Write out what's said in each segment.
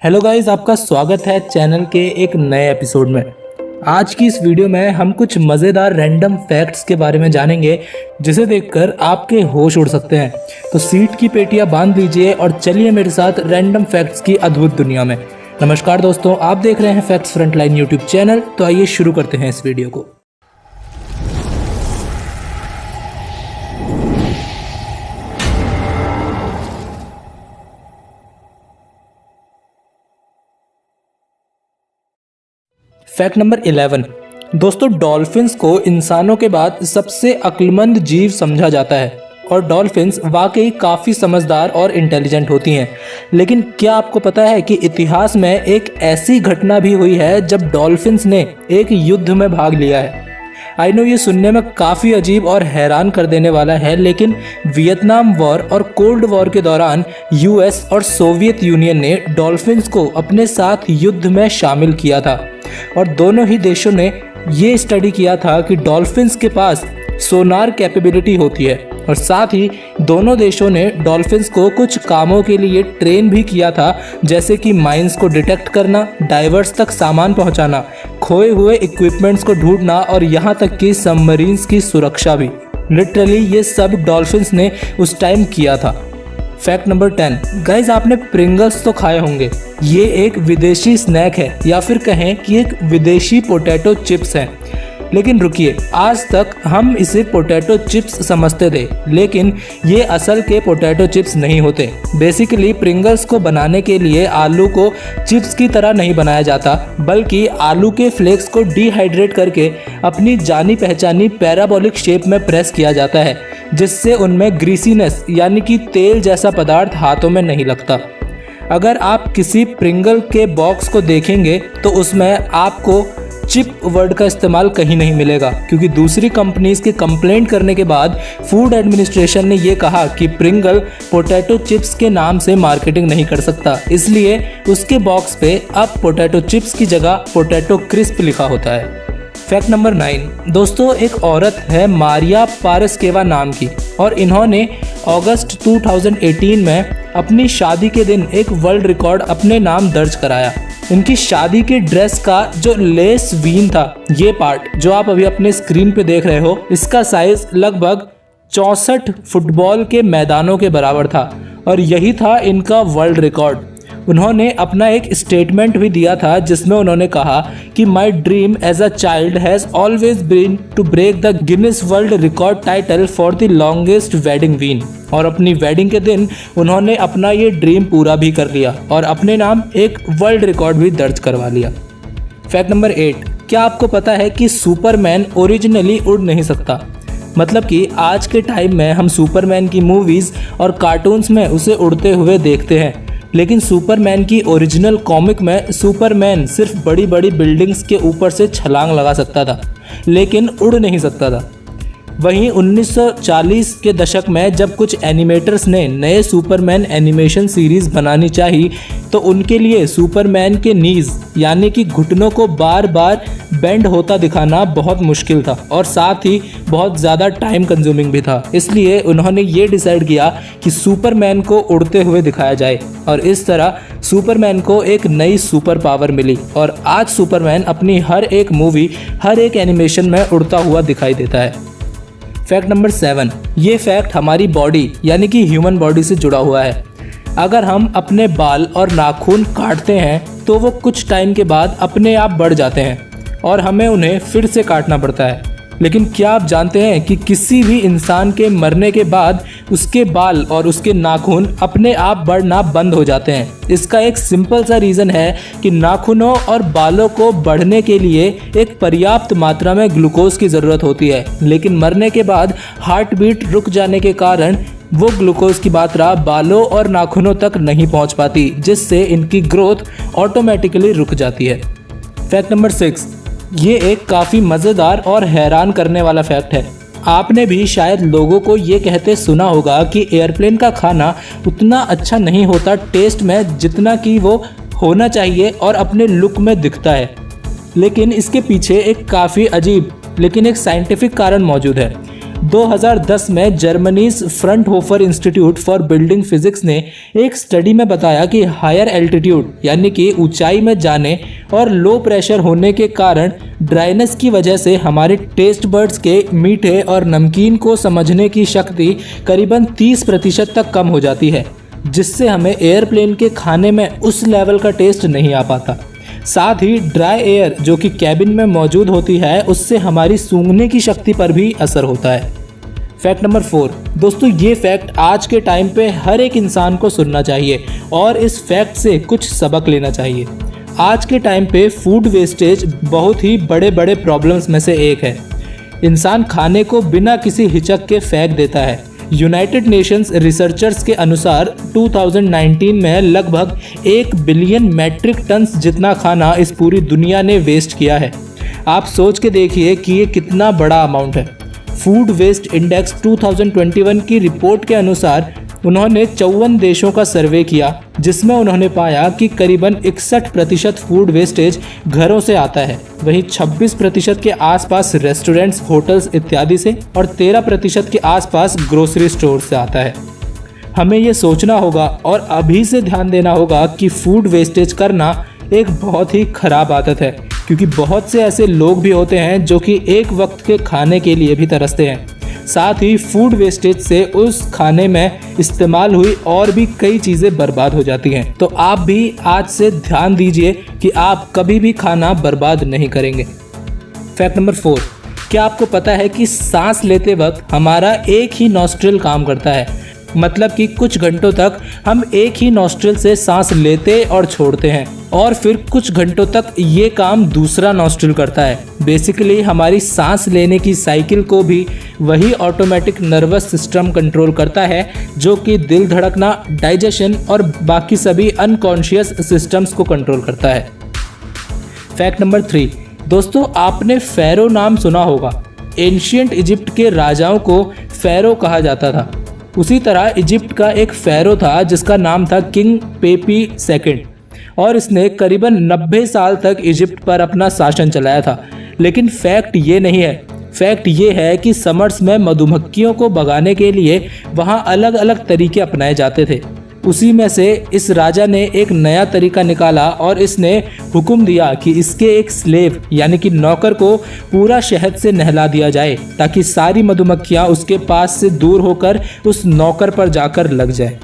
Hello guys, आपका स्वागत है चैनल के एक नए एपिसोड में। आज की इस वीडियो में हम कुछ मज़ेदार रैंडम फैक्ट्स के बारे में जानेंगे जिसे देखकर आपके होश उड़ सकते हैं। तो सीट की पेटियां बांध लीजिए और चलिए मेरे साथ रैंडम फैक्ट्स की अद्भुत दुनिया में। नमस्कार दोस्तों, आप देख रहे हैं फैक्ट्स फ्रंटलाइन यूट्यूब चैनल। तो आइए शुरू करते हैं इस वीडियो को। Fact number 11। दोस्तों, डॉल्फिन्स को इंसानों के बाद सबसे अक्लमंद जीव समझा जाता है और डॉल्फिन्स वाकई काफ़ी समझदार और इंटेलिजेंट होती हैं। लेकिन क्या आपको पता है कि इतिहास में एक ऐसी घटना भी हुई है जब डॉल्फिन्स ने एक युद्ध में भाग लिया है। आई नो ये सुनने में काफ़ी अजीब और हैरान कर देने वाला है, लेकिन वियतनाम वॉर और कोल्ड वॉर के दौरान यूएस और सोवियत यूनियन ने डॉल्फिन्स को अपने साथ युद्ध में शामिल किया था और दोनों ही देशों ने ये स्टडी किया था कि डॉल्फिन्स के पास सोनार कैपेबिलिटी होती है और साथ ही दोनों देशों ने डॉल्फिन्स को कुछ कामों के लिए ट्रेन भी किया था, जैसे कि माइंस को डिटेक्ट करना, डाइवर्स तक सामान पहुंचाना, खोए हुए इक्विपमेंट्स को ढूंढना और यहाँ तक कि सबमरीन्स की सुरक्षा भी। लिटरली ये सब डॉल्फिन्स ने उस टाइम किया था। Fact number 10। गाइज, आपने प्रिंगल्स तो खाए होंगे। ये एक विदेशी स्नैक है या फिर कहें कि एक विदेशी पोटैटो चिप्स है। लेकिन रुकिए, आज तक हम इसे पोटैटो चिप्स समझते थे, लेकिन ये असल के पोटैटो चिप्स नहीं होते। बेसिकली प्रिंगल्स को बनाने के लिए आलू को चिप्स की तरह नहीं बनाया जाता, बल्कि आलू के फ्लेक्स को डिहाइड्रेट करके अपनी जानी पहचानी पैराबोलिक शेप में प्रेस किया जाता है, जिससे उनमें ग्रीसीनेस यानी कि तेल जैसा पदार्थ हाथों में नहीं लगता। अगर आप किसी प्रिंगल के बॉक्स को देखेंगे तो उसमें आपको चिप वर्ड का इस्तेमाल कहीं नहीं मिलेगा, क्योंकि दूसरी कंपनीज के कंप्लेंट करने के बाद फूड एडमिनिस्ट्रेशन ने ये कहा कि प्रिंगल पोटैटो चिप्स के नाम से मार्केटिंग नहीं कर सकता, इसलिए उसके बॉक्स पे अब पोटैटो चिप्स की जगह पोटैटो क्रिस्प लिखा होता है। Fact number 9। दोस्तों, एक औरत है मारिया पारस्केवा नाम की और इन्होंने अगस्त 2018 में अपनी शादी के दिन एक वर्ल्ड रिकॉर्ड अपने नाम दर्ज कराया। उनकी शादी की ड्रेस का जो लेस वीन था, ये पार्ट जो आप अभी अपने स्क्रीन पे देख रहे हो, इसका साइज लगभग 64 फुटबॉल के मैदानों के बराबर था और यही था इनका वर्ल्ड रिकॉर्ड। उन्होंने अपना एक स्टेटमेंट भी दिया था जिसमें उन्होंने कहा कि my dream as a child has always been to break the Guinness world record title for the longest wedding veil. और अपनी वेडिंग के दिन उन्होंने अपना ये ड्रीम पूरा भी कर लिया और अपने नाम एक वर्ल्ड रिकॉर्ड भी दर्ज करवा लिया। Fact number 8। क्या आपको पता है कि सुपरमैन ओरिजिनली उड़ नहीं सकता? मतलब कि आज के टाइम में हम सुपरमैन की मूवीज़ और कार्टून्स में उसे उड़ते हुए देखते हैं, लेकिन सुपरमैन की ओरिजिनल कॉमिक में सुपरमैन सिर्फ बड़ी बड़ी बिल्डिंग्स के ऊपर से छलांग लगा सकता था, लेकिन उड़ नहीं सकता था। वहीं 1940 के दशक में जब कुछ एनिमेटर्स ने नए सुपरमैन एनिमेशन सीरीज़ बनानी चाहिए तो उनके लिए सुपरमैन के नीज़ यानी कि घुटनों को बार बार बेंड होता दिखाना बहुत मुश्किल था और साथ ही बहुत ज़्यादा टाइम कंज्यूमिंग भी था। इसलिए उन्होंने ये डिसाइड किया कि सुपरमैन को उड़ते हुए दिखाया जाए और इस तरह सुपरमैन को एक नई सुपर पावर मिली और आज सुपरमैन अपनी हर एक मूवी, हर एक एनिमेशन में उड़ता हुआ दिखाई देता है। Fact number 7। ये फैक्ट हमारी बॉडी यानी कि ह्यूमन बॉडी से जुड़ा हुआ है। अगर हम अपने बाल और नाखून काटते हैं तो वो कुछ टाइम के बाद अपने आप बढ़ जाते हैं और हमें उन्हें फिर से काटना पड़ता है। लेकिन क्या आप जानते हैं कि किसी भी इंसान के मरने के बाद उसके बाल और उसके नाखून अपने आप बढ़ना बंद हो जाते हैं? इसका एक सिंपल सा रीज़न है कि नाखूनों और बालों को बढ़ने के लिए एक पर्याप्त मात्रा में ग्लूकोज की ज़रूरत होती है, लेकिन मरने के बाद हार्ट बीट रुक जाने के कारण वो ग्लूकोज की मात्रा बालों और नाखूनों तक नहीं पहुंच पाती, जिससे इनकी ग्रोथ ऑटोमेटिकली रुक जाती है। Fact number 6। ये एक काफ़ी मज़ेदार और हैरान करने वाला फैक्ट है। आपने भी शायद लोगों को ये कहते सुना होगा कि एयरप्लेन का खाना उतना अच्छा नहीं होता टेस्ट में जितना कि वो होना चाहिए और अपने लुक में दिखता है, लेकिन इसके पीछे एक काफ़ी अजीब लेकिन एक साइंटिफिक कारण मौजूद है। 2010 में Germany's Fraunhofer Institute for Building Physics ने एक स्टडी में बताया कि हायर एल्टीट्यूड यानी कि ऊंचाई में जाने और लो प्रेशर होने के कारण ड्राइनेस की वजह से हमारे टेस्ट बड्स के मीठे और नमकीन को समझने की शक्ति करीबन 30% तक कम हो जाती है, जिससे हमें एयरप्लेन के खाने में उस लेवल का टेस्ट नहीं आ पाता। साथ ही ड्राई एयर जो कि कैबिन में मौजूद होती है, उससे हमारी सूंघने की शक्ति पर भी असर होता है। फैक्ट नंबर 4 दोस्तों, ये फैक्ट आज के टाइम पे हर एक इंसान को सुनना चाहिए और इस फैक्ट से कुछ सबक लेना चाहिए। आज के टाइम पे फूड वेस्टेज बहुत ही बड़े बड़े प्रॉब्लम्स में से एक है। इंसान खाने को बिना किसी हिचक के फेंक देता है। यूनाइटेड नेशंस रिसर्चर्स के अनुसार 2019 में लगभग 1 बिलियन मैट्रिक टन्स जितना खाना इस पूरी दुनिया ने वेस्ट किया है। आप सोच के देखिए कि ये कितना बड़ा अमाउंट है। फूड वेस्ट इंडेक्स 2021 की रिपोर्ट के अनुसार उन्होंने 54 देशों का सर्वे किया, जिसमें उन्होंने पाया कि करीबन 61% फूड वेस्टेज घरों से आता है, वहीं 26% के आसपास रेस्टोरेंट्स, होटल्स इत्यादि से और 13% के आसपास ग्रोसरी स्टोर से आता है। हमें ये सोचना होगा और अभी से ध्यान देना होगा कि फूड वेस्टेज करना एक बहुत ही खराब आदत है, क्योंकि बहुत से ऐसे लोग भी होते हैं जो कि एक वक्त के खाने के लिए भी तरसते हैं। साथ ही फूड वेस्टेज से उस खाने में इस्तेमाल हुई और भी कई चीज़ें बर्बाद हो जाती हैं। तो आप भी आज से ध्यान दीजिए कि आप कभी भी खाना बर्बाद नहीं करेंगे। फैक्ट नंबर 4, क्या आपको पता है कि सांस लेते वक्त हमारा एक ही नॉस्ट्रिल काम करता है? मतलब कि कुछ घंटों तक हम एक ही नॉस्ट्रिल से सांस लेते और छोड़ते हैं और फिर कुछ घंटों तक ये काम दूसरा नॉस्ट्रिल करता है। बेसिकली हमारी सांस लेने की साइकिल को भी वही ऑटोमेटिक नर्वस सिस्टम कंट्रोल करता है, जो कि दिल धड़कना, डाइजेशन और बाकी सभी अनकॉन्शियस सिस्टम्स को कंट्रोल करता है। फैक्ट नंबर 3 दोस्तों, आपने फ़ारो नाम सुना होगा। एंशिएंट इजिप्ट के राजाओं को फ़ारो कहा जाता था। उसी तरह इजिप्ट का एक फ़ारो था जिसका नाम था किंग पेपी II और इसने करीबन 90 साल तक इजिप्ट पर अपना शासन चलाया था। लेकिन फैक्ट ये नहीं है। फैक्ट ये है कि समर्स में मधुमक्खियों को भगाने के लिए वहाँ अलग अलग तरीके अपनाए जाते थे। उसी में से इस राजा ने एक नया तरीका निकाला और इसने हुक्म दिया कि इसके एक स्लेव यानी कि नौकर को पूरा शहद से नहला दिया जाए, ताकि सारी मधुमक्खियाँ उसके पास से दूर होकर उस नौकर पर जाकर लग जाए।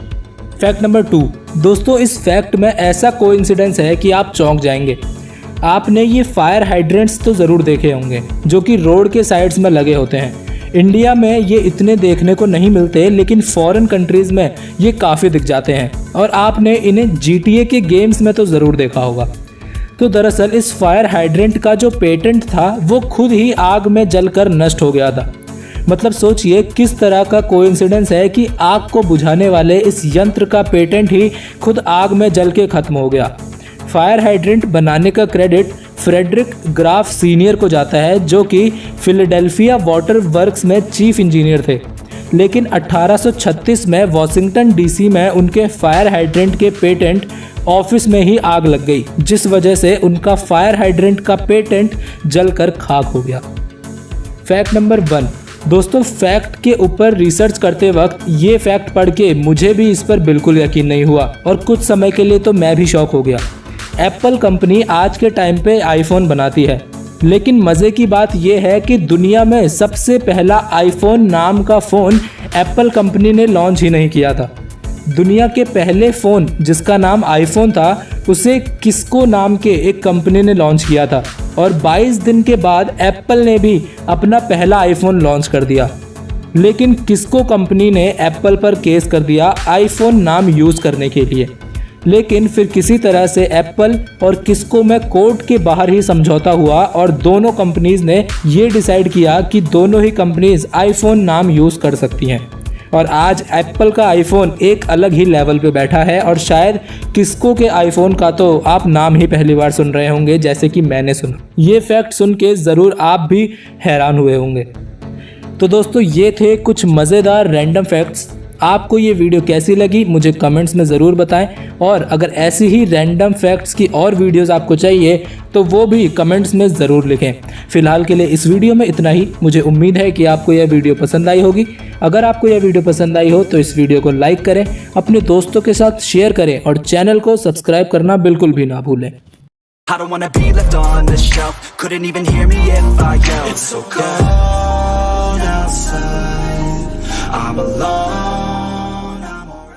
फैक्ट नंबर 2 दोस्तों, इस फैक्ट में ऐसा कोइंसिडेंस है कि आप चौंक जाएंगे। आपने ये फायर हाइड्रेंट्स तो ज़रूर देखे होंगे जो कि रोड के साइड्स में लगे होते हैं। इंडिया में ये इतने देखने को नहीं मिलते, लेकिन फॉरेन कंट्रीज़ में ये काफ़ी दिख जाते हैं और आपने इन्हें GTA के गेम्स में तो ज़रूर देखा होगा। तो दरअसल इस फायर हाइड्रेंट का जो पेटेंट था वो खुद ही आग में जलकर नष्ट हो गया था। मतलब सोचिए किस तरह का कोइंसिडेंस है कि आग को बुझाने वाले इस यंत्र का पेटेंट ही खुद आग में जल के ख़त्म हो गया। फायर हाइड्रेंट बनाने का क्रेडिट फ्रेडरिक ग्राफ सीनियर को जाता है, जो कि फिलाडेल्फिया वाटर वर्क्स में चीफ इंजीनियर थे। लेकिन 1836 में वॉशिंगटन DC में उनके फायर हाइड्रेंट के पेटेंट ऑफिस में ही आग लग गई, जिस वजह से उनका फायर हाइड्रेंट का पेटेंट जलकर खाक हो गया। फैक्ट नंबर 1 दोस्तों, फैक्ट के ऊपर रिसर्च करते वक्त ये फैक्ट पढ़ के मुझे भी इस पर बिल्कुल यकीन नहीं हुआ और कुछ समय के लिए तो मैं भी शॉक हो गया। एप्पल कंपनी आज के टाइम पे आईफोन बनाती है, लेकिन मज़े की बात यह है कि दुनिया में सबसे पहला आईफोन नाम का फ़ोन एप्पल कंपनी ने लॉन्च ही नहीं किया था। दुनिया के पहले फ़ोन जिसका नाम आईफोन था उसे किस्को नाम के एक कंपनी ने लॉन्च किया था और 22 दिन के बाद एप्पल ने भी अपना पहला आईफोन लॉन्च कर दिया। लेकिन किस्को कंपनी ने एप्पल पर केस कर दिया आईफोन नाम यूज़ करने के लिए। लेकिन फिर किसी तरह से एप्पल और किस्को में कोर्ट के बाहर ही समझौता हुआ और दोनों कंपनीज ने ये डिसाइड किया कि दोनों ही कंपनीज आईफोन नाम यूज़ कर सकती हैं। और आज एप्पल का आईफोन एक अलग ही लेवल पे बैठा है और शायद किस्को के आईफोन का तो आप नाम ही पहली बार सुन रहे होंगे, जैसे कि मैंने सुना। ये फैक्ट सुन के ज़रूर आप भी हैरान हुए होंगे। तो दोस्तों, ये थे कुछ मज़ेदार रैंडम फैक्ट्स। आपको ये वीडियो कैसी लगी मुझे कमेंट्स में ज़रूर बताएं, और अगर ऐसी ही रैंडम फैक्ट्स की और वीडियोस आपको चाहिए तो वो भी कमेंट्स में ज़रूर लिखें। फिलहाल के लिए इस वीडियो में इतना ही। मुझे उम्मीद है कि आपको यह वीडियो पसंद आई होगी। अगर आपको यह वीडियो पसंद आई हो तो इस वीडियो को लाइक करें, अपने दोस्तों के साथ शेयर करें और चैनल को सब्सक्राइब करना बिल्कुल भी ना भूलें। I don't wanna be left on the shelf. Couldn't even hear me if I yelled. It's so cold outside, I'm alone